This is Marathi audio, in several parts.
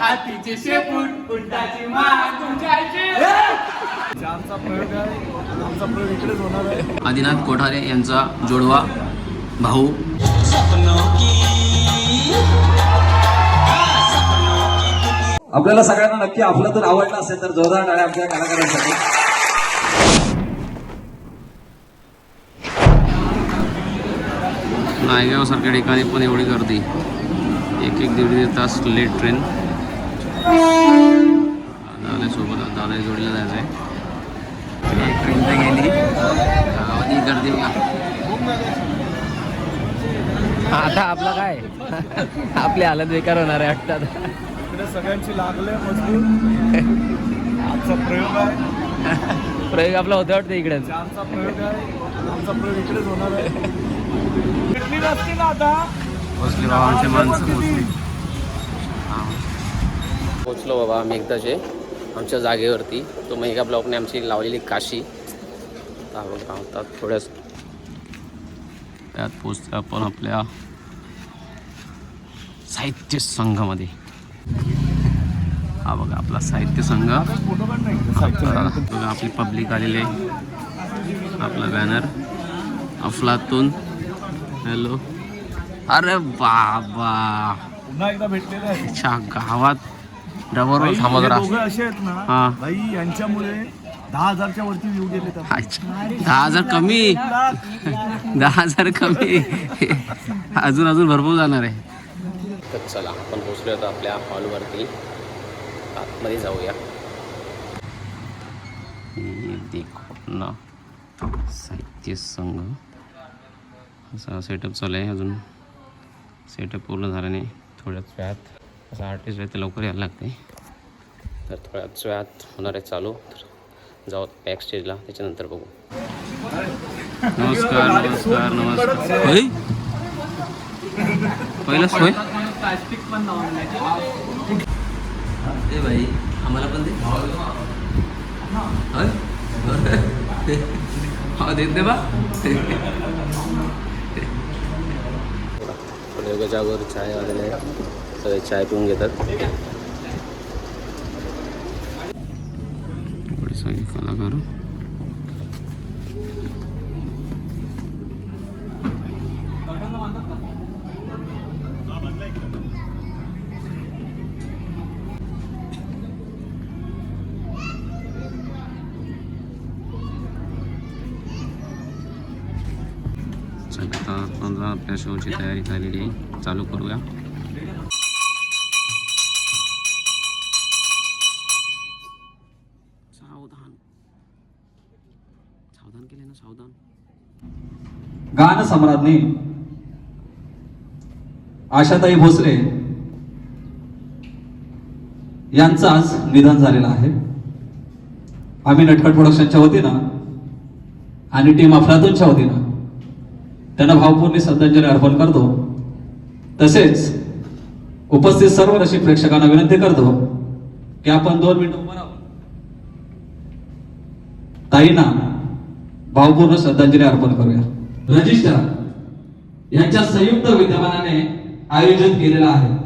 हातीचे शेपूट उंटाची मान तुमच्याची आमचा प्रयोग आहे. आमचा प्रयोग इकडेच होणार आहे. आदिनाथ कोठारे यांचा जोडवा भाऊ. आपल्याला सगळ्यांना नक्की आपलं तर आवडलं असेल तर जोरदार टाळ्या आमच्या कलाकारांसाठी. नायगाव सारख्या ठिकाणी पण एवढी गर्दी. एक एक दीड तास लेट ट्रेन. दादासोबत दादा जोडीला जायचं आहे. एक ट्रेन तर गेली. गावात गर्दी बघा. आता आपला काय आपली हालत बेकार होणार आहे वाटतं. इकडे सगळ्यांची लागले मजबूत. आमचा प्रयोग आहे. प्रयोग आपला होता वाटतं इकडे. आमचा प्रयोग आहे. आमचा प्रयोग इकडेच होणार आहे. किती नसती ना आता पोचले बाबा आमचे माणसं पोचली. पोचलो बाबा आम्ही एकदाचे आमच्या जागेवरती. तो मेगा ब्लॉकने आमची लावलेली काशी धावतात थोड्याच त्यात पोचतो आपण आपल्या साहित्य संघामध्ये. हा बघा आपला साहित्य संघ. बघा आपली पब्लिक आलेली आहे. आपला बॅनर अफलातून. हॅलो. अरे बाबा पुन्हा एकदा भेटलेलं आहे. अच्छा गावात डबलवर थांबत राहा. असे आहेत ना हा. भाई यांच्यामुळे 10,000च्या वरती व्ह्यू गेले. 10,000 कमी. 10,000 कमी. अजून भरपूर जाणार आहे. तर चला आपण पोचलो होतो आपल्या हॉलवरती. आतमध्ये जाऊया. देखो ना साहित्य संघ असा सेटअप चालू आहे. अजून सेटअप पूर्ण झाल्याने थोड्याच वेळात असं आर्टिस्ट आहे ते लवकर यायला लागते. तर थोड्याच वेळात होणार आहे चालू. तर जाऊ बॅक स्टेजला त्याच्यानंतर बघू. नमस्कार नमस्कार नमस्कार. होय पहिलं सोय प्लास्टिक पण ए भाई आम्हाला पण दे. हा देत दे बा. थोड्या जागेवर चाय आलेले आहे. सगळे चाय पिऊन घेतात. सगळे कलाकार. आता आपल्या शोची तयारी झालेली आहे. चालू करूया. सावधान सावधान केले ना. सावधान. गान सम्राज्ञी आशाताई भोसले यांचं आज निधन झालेलं आहे. आम्ही नटखट प्रोडक्शनच्या वतीनं आणि टीम अफलातूनच्या वतीनं त्यांना भावपूर्ण श्रद्धांजली अर्पण करतो. तसेच उपस्थित सर्व रसिक प्रेक्षकांना विनंती करतो की आपण 2 मिनिटं उभं राहून ताईंना भावपूर्ण श्रद्धांजली अर्पण करूया. रजिस्टर यांच्या संयुक्त विद्यमानाने आयोजित केलेलं आहे.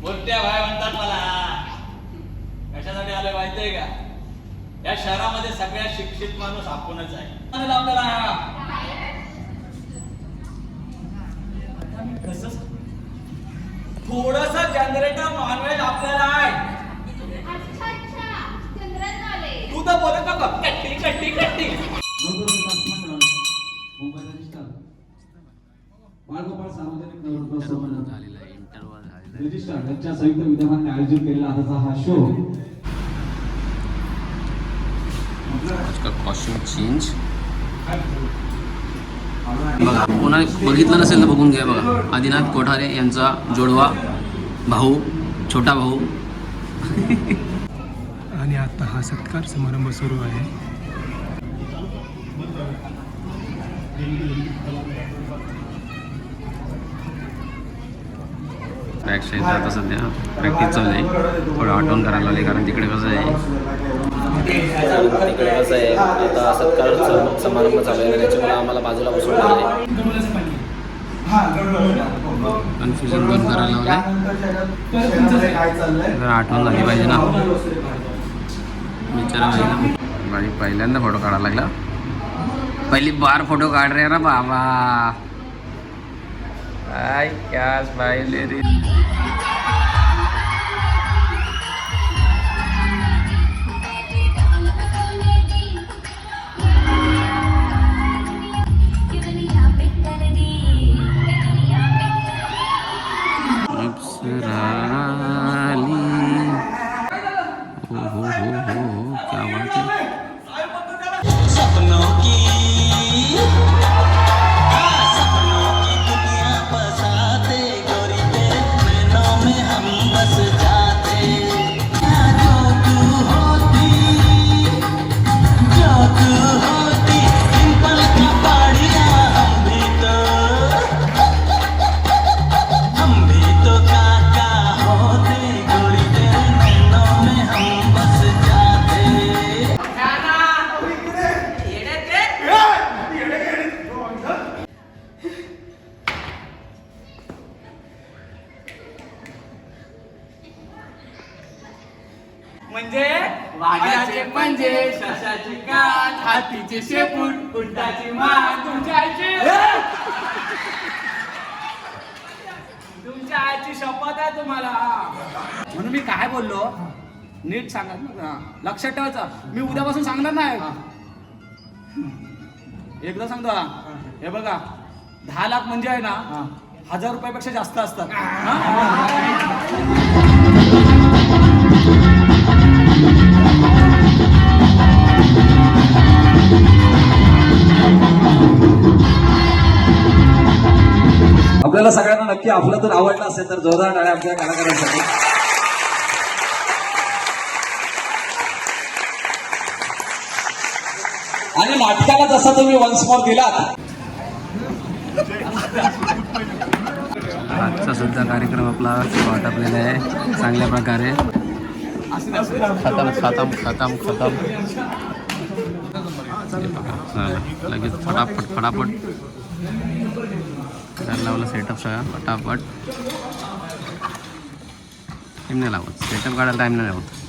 बोलत्या भाई म्हणतात मला. कशासाठी आलोय माहितीये का? या शहरामध्ये सगळ्यात शिक्षित माणूस आपणच आहे. थोडस जनरेटर नॉनव्हेज आपल्याला आहे. तू तर बोलत नको. कट्टी कट्टी कट्टी. रजिस्टर यांच्या संयुक्त विद्यमानाने आयोजित केलेला आजचा हा शो. कॉस्ट्यूम चेंज बघा. कोणाने बघितलं नसेल तर बघून घ्या. बघा आदिनाथ कोठारे यांचा जोडवा भाऊ, छोटा भाऊ. आणि आता हा सत्कार समारंभ सुरू आहे. बॅक साईडला आता सध्या प्रॅक्टिस चालू आहे. थोडं आठवण करायला लागले कारण तिकडे कसं आहे तिकडे कसं आहे आता सत्कार समारंभ चालू आहे त्याच्यामुळे आम्हाला बाजूला बसून आहे. कन्फ्युजन दूर करायला लावले. जरा आठवण झाली पाहिजे ना बिचारा भाई पहिल्यांदा फोटो काढायला लागला. पहिली बार फोटो काढ रे ना बाबा. काय क्या स्माइल रे. हो क्या बात है. सपनों की दुनिया बसाते गोरी तेरे नैनों में हम बस जाते. जो तू होती डिंपल की पहाड़ियाँ हम भी तो काका होते गोरी तेरे नैनों में हम बस जाते. म्हणजे वाघाचे पंजे, सशाचे कान, हातीचे शेपूट, उंटाची मान, तुमच्या आईची शपथ आहे तुम्हाला. म्हणून मी काय बोललो नीट सांगा. लक्षात ठेवायचं मी उद्यापासून सांगणार नाही. एकदा सांगतो हे बघा 10 लाख म्हणजे आहे ना 1000 रुपयापेक्षा जास्त असतात. आपल्याला सगळ्यांना नक्की आपलं तर आवडलं असेल तर जोरदार टाळ्या आपल्या कलाकारांसाठी. आणि नाटकाला जसा तुम्ही वन्स मोर दिलात. आजचा सुद्धा कार्यक्रम आपला वाटपलेला आहे चांगल्या प्रकारे. खतम खतम खतम खतम. लगेच फटाफट फटाफट करायला लावलं सेटअप सगळा फटाफट. टाईम नाही लावत सेटअप काढायला टाईम नाही लावत.